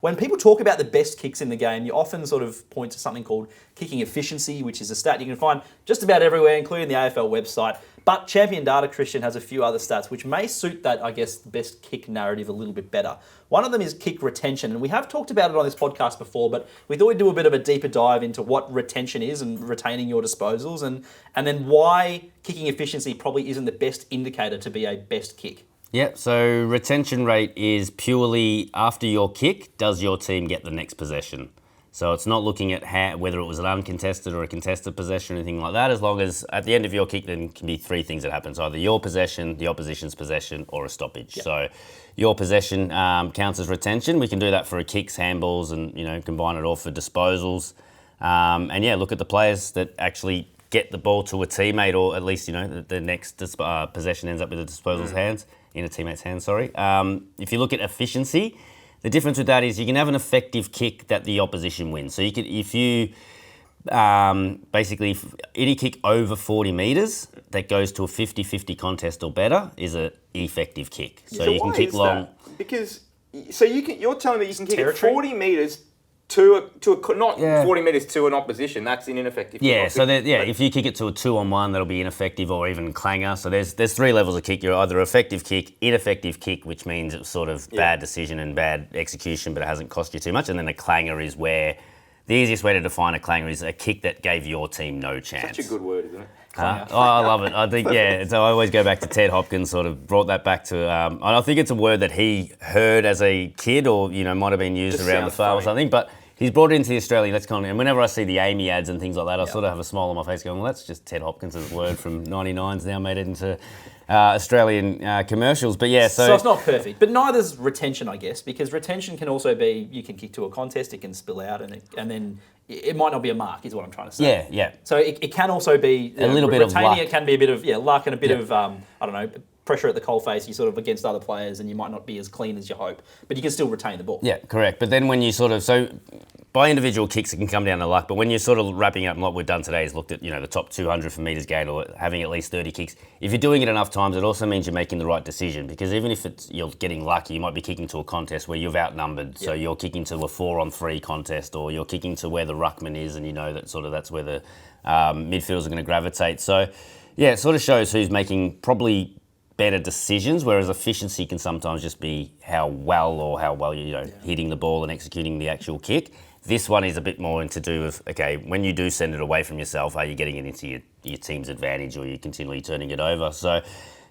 When people talk about the best kicks in the game, you often sort of point to something called kicking efficiency, which is a stat you can find just about everywhere, including the AFL website. But Champion Data, Christian, has a few other stats which may suit that, I guess, best kick narrative a little bit better. One of them is kick retention, and we have talked about it on this podcast before, but we thought we'd do a bit of a deeper dive into what retention is and retaining your disposals, and then why kicking efficiency probably isn't the best indicator to be a best kick. Yep, so retention rate is purely after your kick, does your team get the next possession? So it's not looking at whether it was an uncontested or a contested possession or anything like that, as long as at the end of your kick, then can be three things that happen. So either your possession, the opposition's possession, or a stoppage. Yep. So your possession counts as retention. We can do that for kicks, handballs, and combine it all for disposals. Look at the players that actually get the ball to a teammate, or at least the next possession ends up with a disposal's hands. In a teammate's hand, sorry. If you look at efficiency, the difference with that is you can have an effective kick that the opposition wins. So basically any kick over 40 metres that goes to a 50-50 contest or better is an effective kick. So you can kick long. That? Because you're telling me you can kick it 40 metres to 40 metres to an opposition. That's an ineffective kick. Yeah, so if you kick it to a 2-on-1, that'll be ineffective or even clanger. So there's three levels of kick. You're either effective kick, ineffective kick, which means it's sort of bad decision and bad execution, but it hasn't cost you too much. And then a clanger is where the easiest way to define a clanger is a kick that gave your team no chance. Such a good word, isn't it? I love it. I think, so I always go back to Ted Hopkins, sort of brought that back to, I think it's a word that he heard as a kid or, might have been used around the farm or something, but he's brought it into the Australian lexicon, and whenever I see the Amy ads and things like that, I sort of have a smile on my face going, well, that's just Ted Hopkins' word from 99's now made it into Australian commercials. But so it's not perfect, but neither's retention, I guess, because retention can also be, you can kick to a contest, it can spill out, and then it might not be a mark, is what I'm trying to say. Yeah. So it can also be a little bit of luck. Retaining it can be a bit of luck and a bit of, pressure at the coalface, you're sort of against other players and you might not be as clean as you hope, but you can still retain the ball. Yeah, correct. But then when you by individual kicks, it can come down to luck, but when you're sort of wrapping up, and what we've done today is looked at, the top 200 for metres gained or having at least 30 kicks. If you're doing it enough times, it also means you're making the right decision, because even if you're getting lucky, you might be kicking to a contest where you've outnumbered, so you're kicking to a 4-on-3 contest, or you're kicking to where the ruckman is, and that's where the midfielders are going to gravitate. So, it sort of shows who's making probably better decisions, whereas efficiency can sometimes just be how well you're hitting the ball and executing the actual kick. This one is a bit more to do with, when you do send it away from yourself, are you getting it into your team's advantage, or are you continually turning it over? So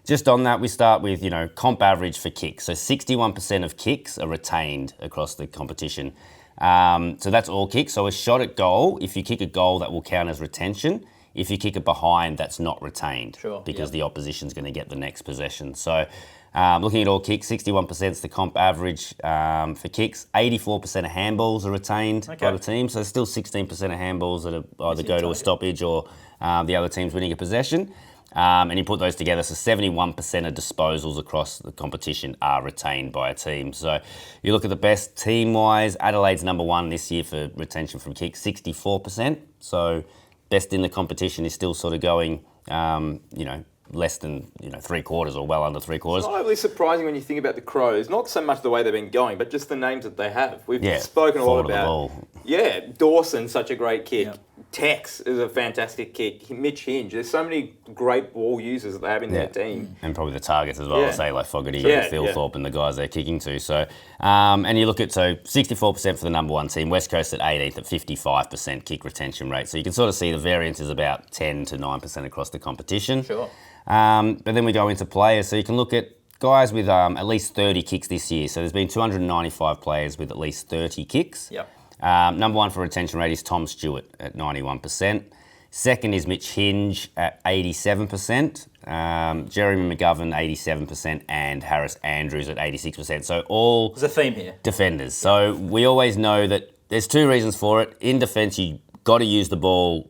just on that, we start with, comp average for kicks. So 61% of kicks are retained across the competition. So that's all kicks. So a shot at goal, if you kick a goal, that will count as retention. If you kick it behind, that's not retained, because the opposition's going to get the next possession. So looking at all kicks, 61% is the comp average for kicks. 84% of handballs are retained by the team. So still 16% of handballs that either go to a stoppage or the other team's winning a possession. And you put those together, so 71% of disposals across the competition are retained by a team. So you look at the best team-wise, Adelaide's number one this year for retention from kicks, 64%. So best in the competition is still sort of going, less than 3/4 or well under 3/4. It's not overly surprising when you think about the Crows. Not so much the way they've been going, but just the names that they have. We've spoken a lot about. Yeah, Dawson, such a great kick. Yep. Tex is a fantastic kick. Mitch Hinge. There's so many great ball users that they have in their team. And probably the targets as well. I'll say like Fogarty and Philthorpe and the guys they're kicking to. So, and you look at 64% for the number one team. West Coast at 18th at 55% kick retention rate. So you can sort of see the variance is about 10 to 9% across the competition. Sure. But then we go into players. So you can look at guys with at least 30 kicks this year. So there's been 295 players with at least 30 kicks. Yep. Number one for retention rate is Tom Stewart at 91%. Second is Mitch Hinge at 87%. Jeremy McGovern 87%, and Harris Andrews at 86%. So all there's a theme here. Defenders. So we always know that there's two reasons for it. In defence, you got to use the ball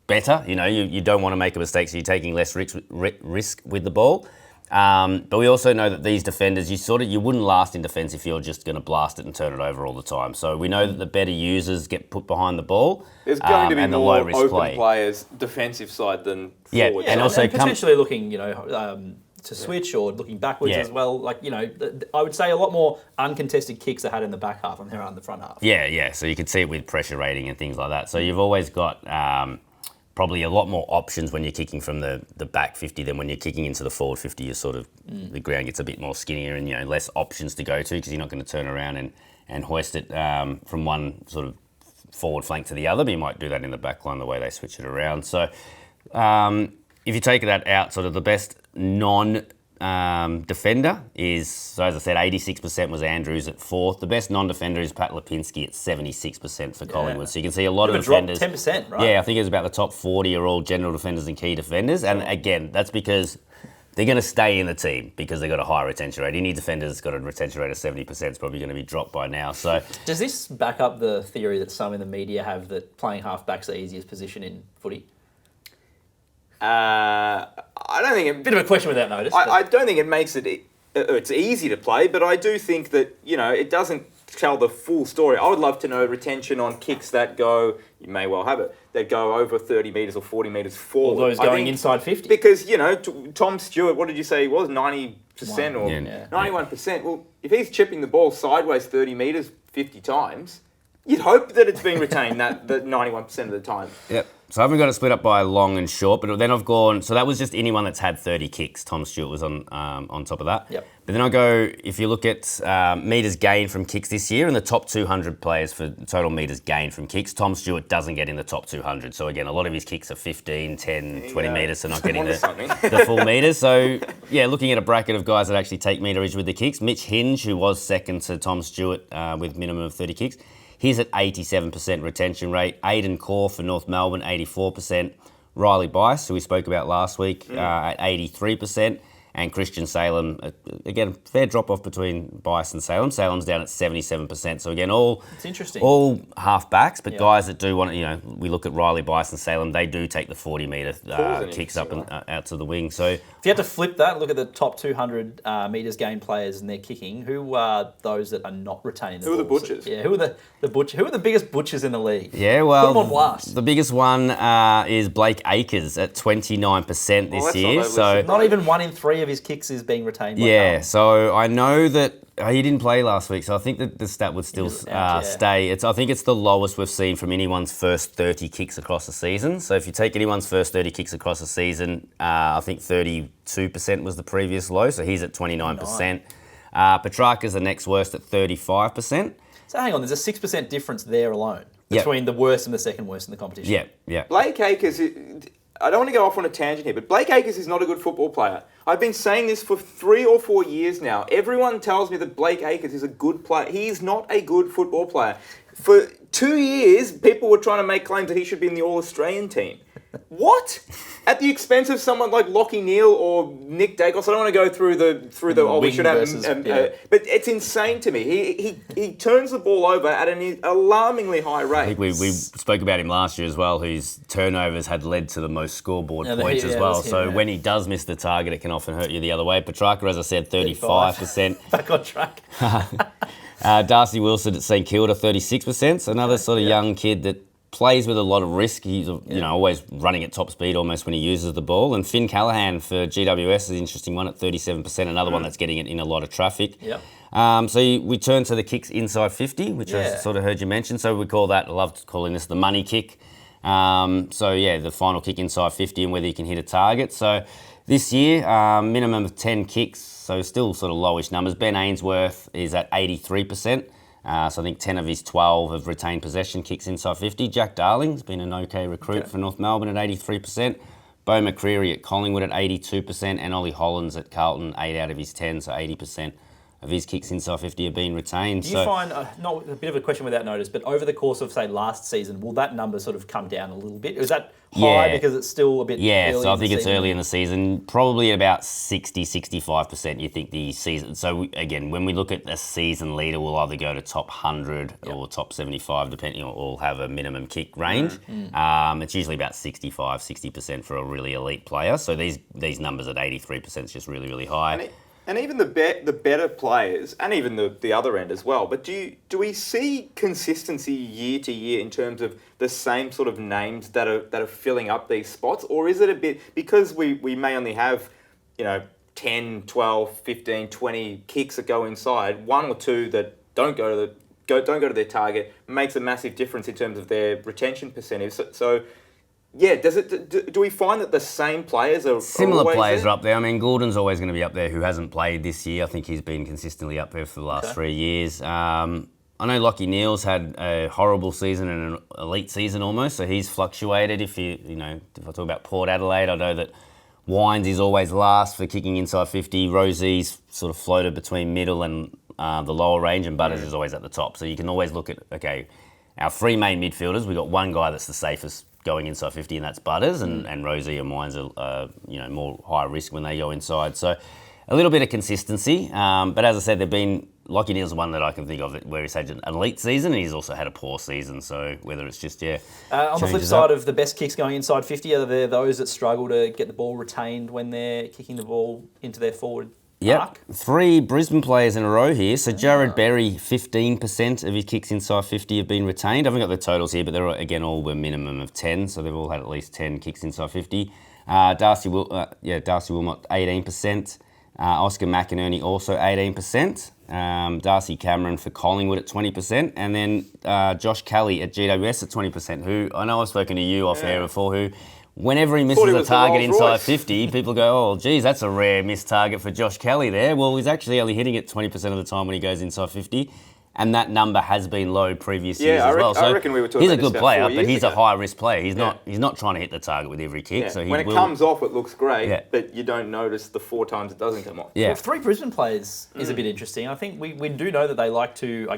better. You don't want to make a mistake, so you're taking less risk with the ball. But we also know that these defenders, you wouldn't last in defence if you're just going to blast it and turn it over all the time. So we know that the better users get put behind the ball. There's going to be more open play. players defensive side than forward. And also potentially looking, to switch or looking backwards as well. Like, I would say a lot more uncontested kicks are had in the back half than there are in the front half. Yeah. So you can see it with pressure rating and things like that. So you've always got probably a lot more options when you're kicking from the back 50 than when you're kicking into the forward 50. You're sort of, the ground gets a bit more skinnier and, less options to go to because you're not going to turn around and hoist it from one sort of forward flank to the other, but you might do that in the back line the way they switch it around. So if you take that out, sort of the best non-defender is, so as I said, 86% was Andrews at fourth. The best non-defender is Pat Lipinski at 76% for Collingwood. So you can see a lot of defenders. 10%, right? Yeah, I think it was about the top 40 are all general defenders and key defenders. And again, that's because they're going to stay in the team because they've got a high retention rate. Any defender that's got a retention rate of 70% is probably going to be dropped by now. So, does this back up the theory that some in the media have that playing halfback's the easiest position in footy? I don't think Bit of a question without notice. I don't think it makes it's easy to play, but I do think that, it doesn't tell the full story. I would love to know retention on kicks that go, you may well have it, that go over 30 metres or 40 metres forward. All those going inside 50. Because, Tom Stewart, what did you say he was? 90% or 91%. Well, if he's chipping the ball sideways 30 metres 50 times, you'd hope that it's being retained that 91% of the time. Yep. So I haven't got it split up by long and short, but then I've gone, so that was just anyone that's had 30 kicks. Tom Stewart was on top of that. Yep. But then I go, if you look at metres gained from kicks this year and the top 200 players for total metres gained from kicks, Tom Stewart doesn't get in the top 200. So again, a lot of his kicks are 15, 10, 20 metres, so not getting the full metres. So yeah, looking at a bracket of guys that actually take meterage with the kicks, Mitch Hinge, who was second to Tom Stewart with minimum of 30 kicks, he's at 87% retention rate. Aidan Core for North Melbourne, 84%. Riley Bice, who we spoke about last week, at 83%. And Christian Salem, again, fair drop-off between Bice and Salem. Salem's down at 77%. So again, it's interesting. All half-backs, but guys that do want to, we look at Riley Bice and Salem, they do take the 40-metre kicks up and out to the wing. So if you had to flip that, look at the top 200 metres gained players and their kicking, who are those that are not retaining the Who are the balls? butchers? Yeah, who are the butchers? Who are the biggest butchers in the league? Yeah, well, put them on blast. The biggest one is Blake Acres at 29% this year. So not even 1 in 3 of his kicks is being retained. So I know that he didn't play last week, so I think that the stat would still stay. I think it's the lowest we've seen from anyone's first 30 kicks across the season. So if you take anyone's first 30 kicks across the season, I think 32% was the previous low, so he's at 29%. Petrarca's the next worst at 35%. So hang on, there's a 6% difference there alone between the worst and the second worst in the competition. Yeah. Blake Acres, I don't want to go off on a tangent here, but Blake Acres is not a good football player. I've been saying this for 3 or 4 years now. Everyone tells me that Blake Acres is a good player. He is not a good football player. For 2 years, people were trying to make claims that he should be in the All-Australian team. What? At the expense of someone like Lockie Neal or Nick Dacos. I don't want to go through the we should have but it's insane to me. He turns the ball over at an alarmingly high rate. I think we spoke about him last year as well, whose turnovers had led to the most scoreboard points as well. So when he does miss the target, it can often hurt you the other way. Petrarca, as I said, 35%. Back on track. Darcy Wilson at St Kilda, 36%. So another sort of young kid that plays with a lot of risk. He's always running at top speed almost when he uses the ball. And Finn Callahan for GWS is an interesting one at 37%, another one that's getting it in a lot of traffic. Yep. So we turn to the kicks inside 50, which I sort of heard you mention. So we call that, I love calling this the money kick. The final kick inside 50 and whether you can hit a target. So this year, minimum of 10 kicks, so still sort of lowish numbers. Ben Ainsworth is at 83%. So I think 10 of his 12 have retained possession kicks inside 50. Jack Darling's been an okay recruit for North Melbourne at 83%. Bo McCreary at Collingwood at 82%. And Ollie Hollands at Carlton, 8 out of his 10, so 80% of his kicks inside 50 have been retained. Do you find, not a bit of a question without notice, but over the course of, say, last season, will that number sort of come down a little bit? Is that high because it's still a bit early so I think it's early in the season. Probably about 60-65% you think the season. So again, when we look at a season leader, we'll either go to top 100 or top 75, depending on, or have a minimum kick range. It's usually about 65-60% for a really elite player. So these numbers at 83% is just really, really high. And even the better players, and even the other end as well. But do we see consistency year to year in terms of the same sort of names that are filling up these spots, or is it a bit because we may only have 10, 12, 15, 20 kicks that go inside, one or two that don't go to their target makes a massive difference in terms of their retention percentage. So yeah, do we find that the same players are similar players there? are up there? I mean, Gordon's always going to be up there, who hasn't played this year. I think he's been consistently up there for the last 3 years. I know Lachie Neale's had a horrible season and an elite season almost, so he's fluctuated. If I talk about Port Adelaide, I know that Wines is always last for kicking inside 50. Rosie's sort of floated between middle and the lower range, and Butters is always at the top. So you can always look at, our three main midfielders, we've got one guy that's the safest going inside 50, and that's Butters, and Rosie and Wines are more high risk when they go inside. So a little bit of consistency, but as I said, they've been. Lachie Neale's one that I can think of where he's had an elite season and he's also had a poor season. So whether it's just, on the flip side of the best kicks going inside 50, are there those that struggle to get the ball retained when they're kicking the ball into their forward mark? 3 Brisbane players in a row here. So Jared Berry, 15% of his kicks inside 50 have been retained. I haven't got the totals here, but they're again all were minimum of 10. So they've all had at least 10 kicks inside 50. Darcy Wilmot, 18%. Oscar McInerney also 18%. Darcy Cameron for Collingwood at 20%, and then Josh Kelly at GWS at 20%, who I know I've spoken to you off air before, who whenever he misses a target inside 50, people go, oh, geez, that's a rare missed target for Josh Kelly there. Well, he's actually only hitting it 20% of the time when he goes inside 50. And that number has been low previous years as well. So I reckon we were talking he's a about good player, but he's ago. a high-risk player. He's not trying to hit the target with every kick. Yeah. So when it comes off, it looks great, but you don't notice the 4 times it doesn't come off. Yeah. Well, 3 Brisbane players is a bit interesting. I think we do know that they like to,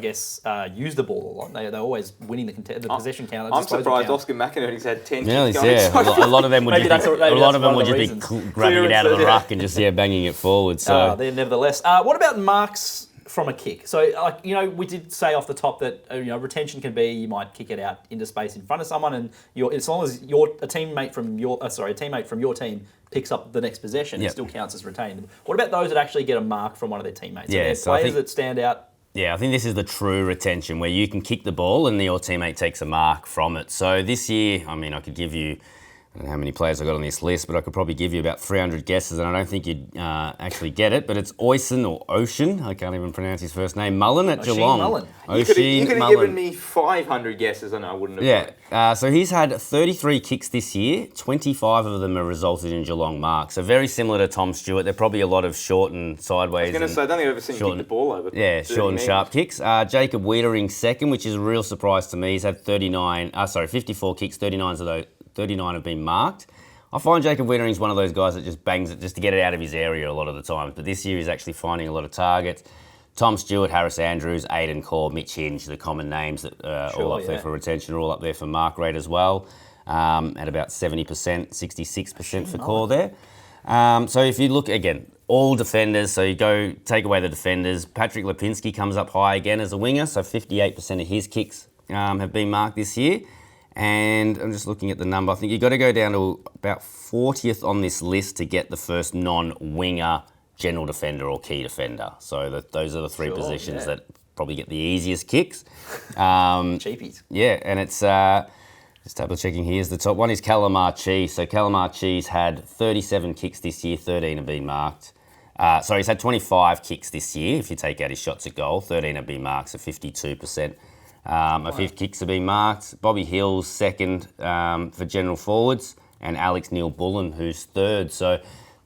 use the ball a lot. They're always winning the possession count. I'm surprised Oscar McInerney's had 10 kicks going inside. A lot of them would Maybe just that's be grabbing it out of the ruck and just banging it forward. So they're nevertheless. What about marks from a kick? So, we did say off the top that retention can be you might kick it out into space in front of someone, and as long as a teammate from your team picks up the next possession, it still counts as retained. What about those that actually get a mark from one of their teammates? Yeah, so players that stand out. Yeah, I think this is the true retention where you can kick the ball and your teammate takes a mark from it. So this year, I could give you. I don't know how many players I got on this list, but I could probably give you about 300 guesses, and I don't think you'd actually get it. But it's Oisin or Ocean. I can't even pronounce his first name. Mullen at Geelong. Mullen. You could have given me 500 guesses, and I wouldn't have. Yeah. So he's had 33 kicks this year. 25 of them have resulted in Geelong marks. So very similar to Tom Stewart. They're probably a lot of short and sideways. I was going to say, I don't think I've ever seen him kick the ball over. Yeah, short and sharp kicks. Jacob Wiedering second, which is a real surprise to me. He's had 54 kicks. 39 have been marked. I find Jacob Wiedering's one of those guys that just bangs it just to get it out of his area a lot of the time. But this year he's actually finding a lot of targets. Tom Stewart, Harris Andrews, Aidan Corr, Mitch Hinge, the common names that are all up there for retention, are all up there for mark rate as well, at about 70%, 66% for Corr there. So if you look, again, all defenders, so you go take away the defenders. Patrick Lipinski comes up high again as a winger, so 58% of his kicks have been marked this year. And I'm just looking at the number. I think you've got to go down to about 40th on this list to get the first non-winger general defender or key defender. So those are the 3 positions that probably get the easiest kicks. Cheapies. Yeah, and it's just double checking here. The top one is Calamar Cheese. So Calamar Cheese had 37 kicks this year, 13 have been marked. He's had 25 kicks this year. If you take out his shots at goal, 13 have been marked, so 52%. A 5 kicks have been marked. Bobby Hill's second for general forwards, and Alex Neil-Bullen, who's third. So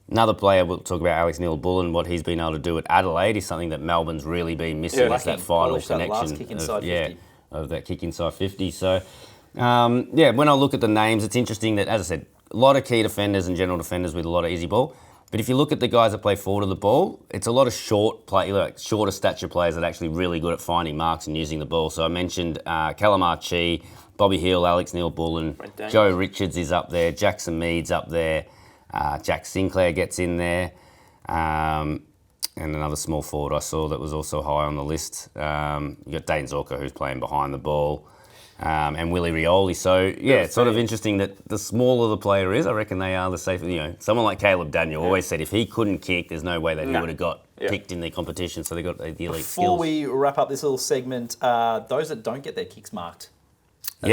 another player, we'll talk about Alex Neil-Bullen, what he's been able to do at Adelaide is something that Melbourne's really been missing. Is that final connection of that kick inside 50. So, when I look at the names, it's interesting that, as I said, a lot of key defenders and general defenders with a lot of easy ball. But if you look at the guys that play forward of the ball, it's a lot of shorter stature players that are actually really good at finding marks and using the ball. So I mentioned Calamar Chi, Bobby Hill, Alex Neil-Bullen, Joe Richards is up there, Jackson Mead's up there, Jack Sinclair gets in there, and another small forward I saw that was also high on the list. You got Dane Zorko, who's playing behind the ball. And Willie Rioli. So, it's sort of interesting that the smaller the player is, I reckon they are the safer. Someone like Caleb Daniel always said if he couldn't kick, there's no way that he would have got picked in the competition. So they got the elite skills. Before we wrap up this little segment, those that don't get their kicks marked. So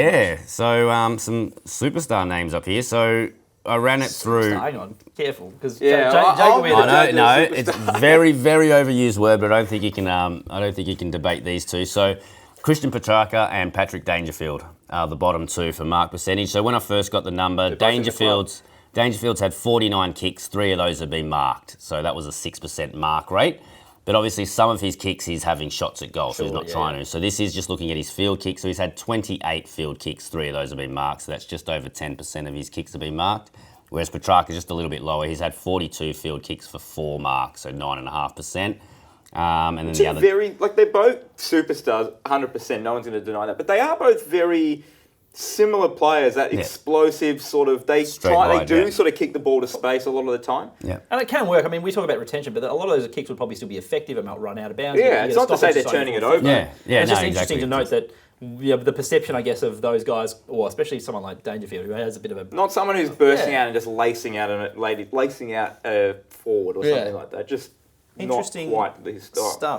some superstar names up here. So I ran it through. Hang on, careful, because Yeah, Jake will be I know, it's very, very overused word, but I don't think you can. I don't think you can debate these two. So, Christian Petrarca and Patrick Dangerfield are the bottom two for mark percentage. So when I first got the number, Dangerfield's had 49 kicks. 3 of those have been marked. So that was a 6% mark rate. But obviously, some of his kicks he's having shots at goal, so he's not trying to. So this is just looking at his field kicks. So he's had 28 field kicks. 3 of those have been marked. So that's just over 10% of his kicks have been marked. Whereas Petrarca is just a little bit lower. He's had 42 field kicks for 4 marks, so 9.5%. And then the other, they're both superstars, 100%. No one's going to deny that. But they are both very similar players. That explosive sort of they do sort of kick the ball to space a lot of the time. Yeah, and it can work. I mean, we talk about retention, but a lot of those kicks would probably still be effective and might run out of bounds. Yeah, it's not to say they're turning it over. It's just interesting to note that. The perception, I guess, of those guys, or especially someone like Dangerfield, who has a bit of a... Not someone who's bursting out and just lacing out a forward or something like that. Just interesting not quite his style. Stuff.